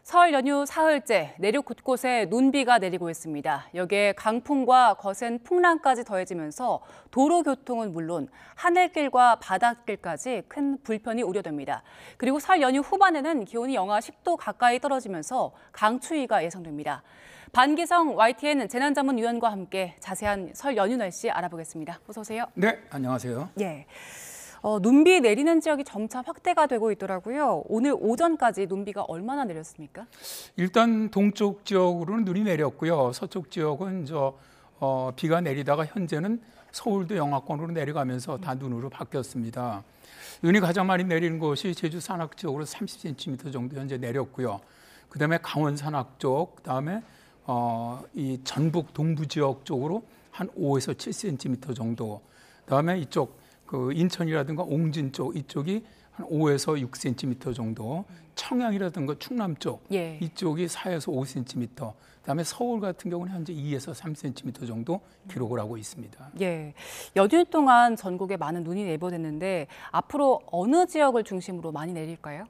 설 연휴 사흘째 내륙 곳곳에 눈비가 내리고 있습니다. 여기에 강풍과 거센 풍랑까지 더해지면서 도로 교통은 물론 하늘길과 바닷길까지 큰 불편이 우려됩니다. 그리고 설 연휴 후반에는 기온이 영하 10도 가까이 떨어지면서 강추위가 예상됩니다. 반기성 YTN 재난자문위원과 함께 자세한 설 연휴 날씨 알아보겠습니다. 어서 오세요. 네, 안녕하세요. 예. 눈비 내리는 지역이 점차 확대가 되고 있더라고요. 오늘 오전까지 눈비가 얼마나 내렸습니까? 일단 동쪽 지역으로는 눈이 내렸고요. 서쪽 지역은 비가 내리다가 현재는 서울도 영하권으로 내려가면서 다 눈으로 바뀌었습니다. 눈이 가장 많이 내리는 곳이 제주 산악 지역으로 30cm 정도 현재 내렸고요. 그다음에 강원 산악 쪽, 그다음에 이 전북 동부 지역 쪽으로 한 5에서 7cm 정도. 그다음에 이쪽 인천이라든가 옹진 쪽 이쪽이 한 5에서 6cm 정도, 청양이라든가 충남 쪽 이쪽이 4에서 5cm, 그다음에 서울 같은 경우는 현재 2에서 3cm 정도 기록을 하고 있습니다. 예, 연휴 동안 전국에 많은 눈이 내보냈는데 앞으로 어느 지역을 중심으로 많이 내릴까요?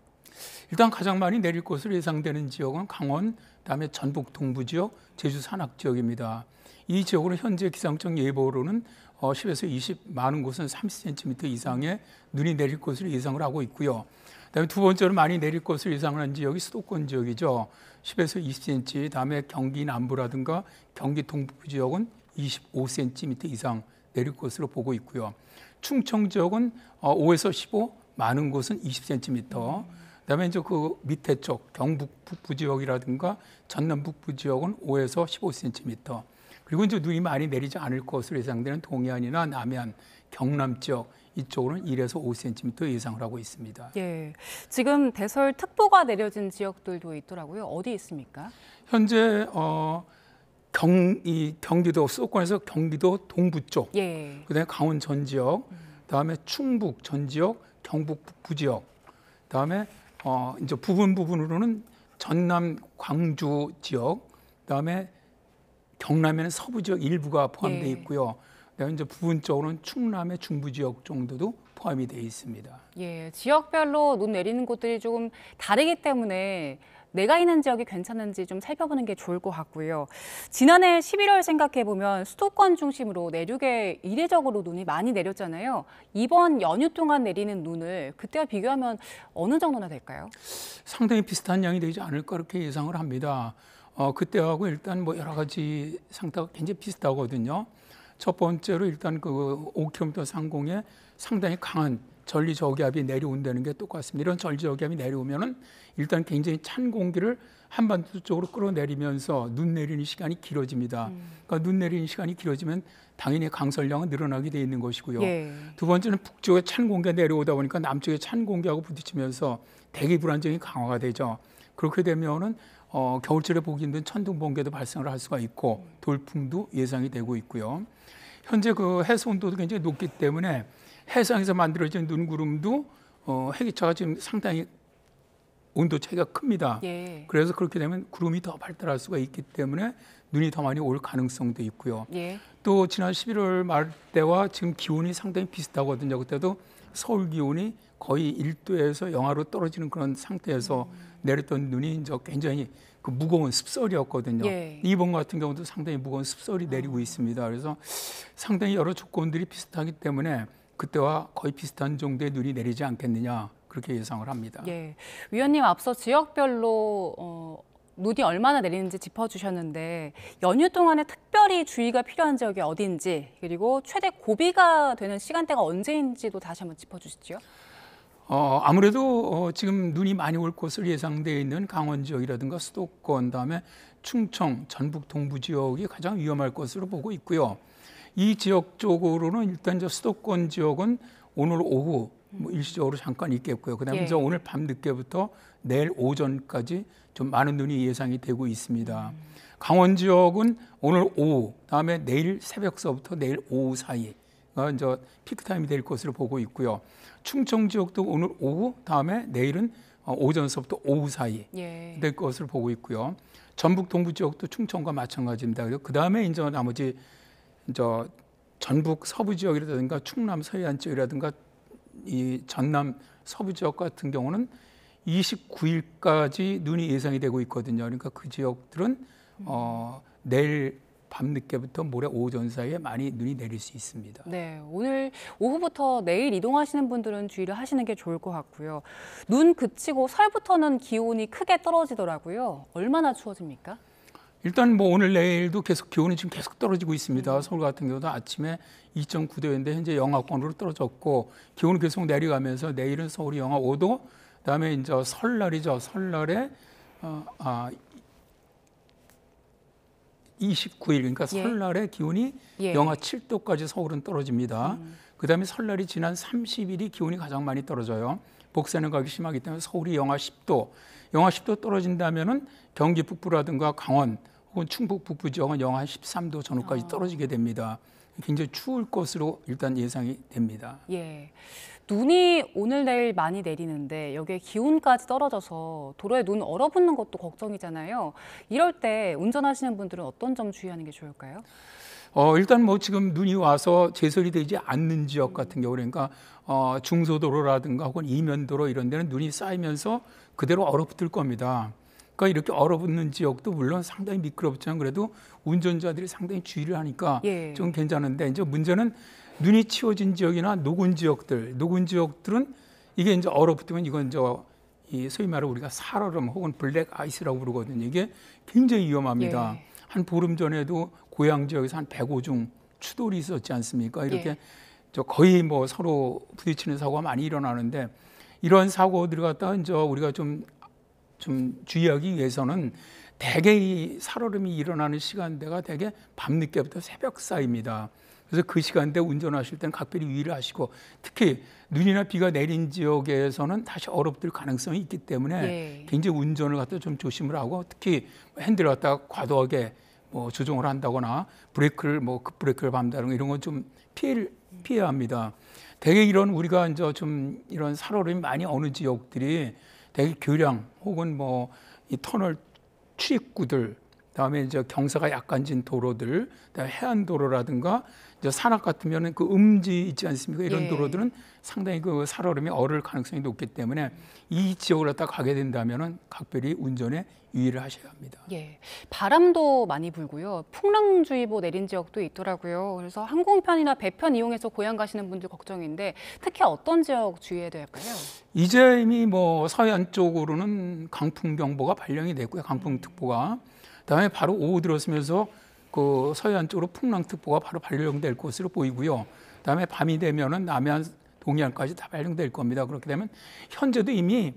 일단 가장 많이 내릴 것으로 예상되는 지역은 강원, 그다음에 전북 동부 지역, 제주 산악 지역입니다. 이 지역으로 현재 기상청 예보로는 10에서 20, 많은 곳은 30cm 이상의 눈이 내릴 것으로 예상을 하고 있고요. 그다음에 두 번째로 많이 내릴 것으로 예상하는 지역이 수도권 지역이죠. 10에서 20cm, 다음에 경기 남부라든가 경기 동부 지역은 25cm 이상 내릴 것으로 보고 있고요. 충청 지역은 5에서 15, 많은 곳은 20cm. 그다음에 이제 그 밑에 쪽 경북 북부 지역이라든가 전남 북부 지역은 5에서 15cm. 그리고 이제 눈이 많이 내리지 않을 것으로 예상되는 동해안이나 남해안, 경남 지역 이쪽으로는 1에서 5cm 예상을 하고 있습니다. 예, 지금 대설특보가 내려진 지역들도 있더라고요. 어디 있습니까? 현재 경기도 수도권에서 경기도 동부 쪽, 그다음에 강원 전 지역, 그다음에 충북 전 지역, 경북 북부 지역, 그다음에 이제 부분으로는 전남 광주 지역, 그다음에 경남에는 서부 지역 일부가 포함되어 있고요. 그다음에 이제 부분적으로는 충남의 중부 지역 정도도 포함이 되어 있습니다. 예, 지역별로 눈 내리는 곳들이 조금 다르기 때문에 내가 있는 지역이 괜찮은지 좀 살펴보는 게 좋을 것 같고요. 지난해 11월 생각해 보면 수도권 중심으로 내륙에 이례적으로 눈이 많이 내렸잖아요. 이번 연휴 동안 내리는 눈을 그때와 비교하면 어느 정도나 될까요? 상당히 비슷한 양이 되지 않을까 그렇게 예상을 합니다. 그때하고 일단 여러 가지 상태가 굉장히 비슷하거든요. 첫 번째로 일단 그 5km 상공에 상당히 강한 전리저기압이 내려온다는 게 똑같습니다. 이런 전리저기압이 내려오면은 일단 굉장히 찬 공기를 한반도 쪽으로 끌어내리면서 눈 내리는 시간이 길어집니다. 그러니까 눈 내리는 시간이 길어지면 당연히 강설량은 늘어나게 돼 있는 것이고요. 두 번째는 북쪽에 찬 공기가 내려오다 보니까 남쪽에 찬 공기하고 부딪히면서 대기 불안정이 강화가 되죠. 그렇게 되면은 겨울철에 보기 힘든 천둥 번개도 발생을 할 수가 있고 돌풍도 예상이 되고 있고요. 현재 그 해수 온도도 굉장히 높기 때문에 해상에서 만들어진 눈구름도 해기차가 지금 상당히 온도 차이가 큽니다. 그래서 그렇게 되면 구름이 더 발달할 수가 있기 때문에 눈이 더 많이 올 가능성도 있고요. 또 지난 11월 말 때와 지금 기온이 상당히 비슷하거든요. 그때도 서울 기온이 거의 1도에서 영하로 떨어지는 그런 상태에서 내렸던 눈이 이제 굉장히 그 무거운 습설이었거든요. 이번 같은 경우도 상당히 무거운 습설이 내리고 있습니다. 그래서 상당히 여러 조건들이 비슷하기 때문에 그때와 거의 비슷한 정도의 눈이 내리지 않겠느냐 그렇게 예상을 합니다. 위원님 앞서 지역별로 눈이 얼마나 내리는지 짚어주셨는데 연휴 동안에 특별히 주의가 필요한 지역이 어디인지 그리고 최대 고비가 되는 시간대가 언제인지도 다시 한번 짚어주시죠. 아무래도 지금 눈이 많이 올 것으로 예상되어 있는 강원 지역이라든가 수도권, 다음에 충청, 전북 동부 지역이 가장 위험할 것으로 보고 있고요. 이 지역 쪽으로는 일단 수도권 지역은 오늘 오후 일시적으로 잠깐 있겠고요. 그다음에 이제 오늘 밤 늦게부터 내일 오전까지 좀 많은 눈이 예상이 되고 있습니다. 강원 지역은 오늘 오후, 다음에 내일 새벽서부터 내일 오후 사이가 이제 피크 타임이 될 것으로 보고 있고요. 충청 지역도 오늘 오후, 다음에 내일은 오전서부터 오후 사이 될 것으로 보고 있고요. 전북 동부 지역도 충청과 마찬가지입니다. 그리고 그 다음에 이제 나머지 전북 서부 지역이라든가 충남 서해안 지역이라든가 이 전남 서부 지역 같은 경우는 29일까지 눈이 예상이 되고 있거든요. 그러니까 그 지역들은 내일 밤늦게부터 모레 오전 사이에 많이 눈이 내릴 수 있습니다. 네, 오늘 오후부터 내일 이동하시는 분들은 주의를 하시는 게 좋을 것 같고요. 눈 그치고 설부터는 기온이 크게 떨어지더라고요. 얼마나 추워집니까? 일단 뭐 오늘 내일도 계속 기온이 지금 계속 떨어지고 있습니다. 서울 같은 경우도 아침에 2.9도였는데 현재 영하권으로 떨어졌고 기온이 계속 내려가면서 내일은 서울이 영하 5도, 그다음에 이제 설날이죠. 설날에 29일, 그러니까 설날에 기온이 영하 7도까지 서울은 떨어집니다. 그다음에 설날이 지난 30일이 기온이 가장 많이 떨어져요. 복사는 가기 심하기 때문에 서울이 영하 10도 떨어진다면은 경기 북부라든가 강원 혹은 충북 북부 지역은 영하 13도 전후까지 떨어지게 됩니다. 굉장히 추울 것으로 일단 예상이 됩니다. 예. 눈이 오늘 내일 많이 내리는데 여기에 기온까지 떨어져서 도로에 눈 얼어붙는 것도 걱정이잖아요. 이럴 때 운전하시는 분들은 어떤 점 주의하는 게 좋을까요? 일단 뭐 지금 눈이 와서 제설이 되지 않는 지역 같은 경우 그러니까 중소도로라든가 혹은 이면도로 이런 데는 눈이 쌓이면서 그대로 얼어붙을 겁니다. 그러니까 이렇게 얼어붙는 지역도 물론 상당히 미끄럽지만 그래도 운전자들이 상당히 주의를 하니까 좀 괜찮은데 이제 문제는 눈이 치워진 지역이나 녹은 지역들은 이게 이제 얼어붙으면 이건 이 소위 말해 우리가 살얼음 혹은 블랙 아이스라고 부르거든요. 이게 굉장히 위험합니다. 한 보름 전에도 고양 지역에서 한 105중 추돌이 있었지 않습니까? 이렇게 거의 뭐 서로 부딪히는 사고가 많이 일어나는데 이런 사고들을 갖다가 이제 우리가 좀 주의하기 위해서는 대개 이 살얼음이 일어나는 시간대가 대개 밤늦게부터 새벽 사이입니다. 그래서 그 시간대 운전하실 때는 각별히 유의를 하시고 특히 눈이나 비가 내린 지역에서는 다시 얼어붙을 가능성이 있기 때문에 굉장히 운전을 갖다 좀 조심을 하고 특히 핸들을 갖다가 과도하게 뭐 조정을 한다거나 브레이크를 급브레이크를 밟는다는 이런 건 좀 피해야 합니다. 대개 이런 우리가 이제 좀 이런 살얼음이 많이 오는 지역들이 대개 교량 혹은 이 터널 출입구들, 그다음에 이제 경사가 약간 진 도로들, 그다음에 해안도로라든가 이제 산악 같으면은 그 음지 있지 않습니까? 이런 도로들은 상당히 그 살얼음이 얼을 가능성이 높기 때문에 이 지역을 갖다 가게 된다면은 각별히 운전에 유의를 하셔야 합니다. 바람도 많이 불고요. 풍랑주의보 내린 지역도 있더라고요. 그래서 항공편이나 배편 이용해서 고향 가시는 분들 걱정인데 특히 어떤 지역 주의해야 될까요? 이제 이미 서해안 쪽으로는 강풍경보가 발령이 됐고요. 강풍특보가. 그다음에 바로 오후 들어서면서 그 서해안 쪽으로 풍랑특보가 바로 발령될 것으로 보이고요. 그다음에 밤이 되면은 남해안, 동해안까지 다 발령될 겁니다. 그렇게 되면 현재도 이미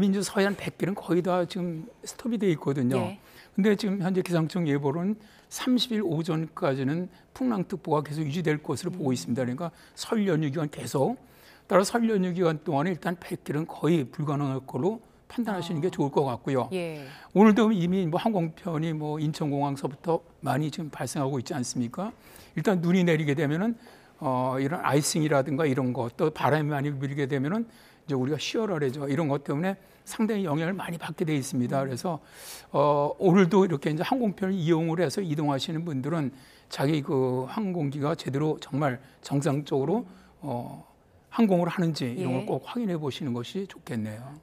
이제 서해안 100개는 거의 다 지금 스톱이 돼 있거든요. 근데 지금 현재 기상청 예보로는 30일 오전까지는 풍랑특보가 계속 유지될 것으로 보고 있습니다. 그러니까 설 연휴 기간 계속. 따라서 설 연휴 기간 동안에 일단 100개는 거의 불가능할 걸로 판단하시는 게 좋을 것 같고요. 오늘도 이미 항공편이 인천공항서부터 많이 지금 발생하고 있지 않습니까? 일단 눈이 내리게 되면은 이런 아이싱이라든가 이런 것, 또 바람이 많이 불게 되면은 이제 우리가 시어라래죠. 이런 것 때문에 상당히 영향을 많이 받게 돼 있습니다. 그래서 오늘도 이렇게 이제 항공편을 이용을 해서 이동하시는 분들은 자기 그 항공기가 제대로 정말 정상적으로 항공을 하는지 이런 걸 꼭 확인해 보시는 것이 좋겠네요.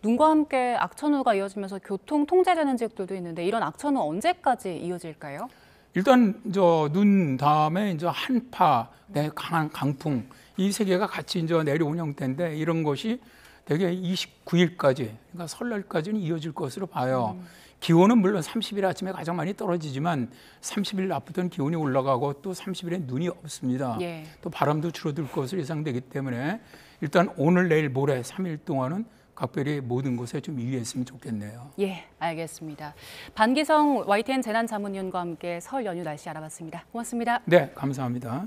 눈과 함께 악천후가 이어지면서 교통 통제되는 지역들도 있는데 이런 악천후 언제까지 이어질까요? 일단 눈 다음에 이제 한파, 강한 강풍 이 세 개가 같이 이제 내려온 형태인데 이런 것이 대개 29일까지, 그러니까 설날까지는 이어질 것으로 봐요. 기온은 물론 30일 아침에 가장 많이 떨어지지만 30일 낮부터는 기온이 올라가고 또 30일에 눈이 없습니다. 또 바람도 줄어들 것으로 예상되기 때문에 일단 오늘, 내일, 모레 3일 동안은 각별히 모든 곳에 좀 유의했으면 좋겠네요. 알겠습니다. 반기성 YTN 재난자문위원과 함께 설 연휴 날씨 알아봤습니다. 고맙습니다. 네, 감사합니다.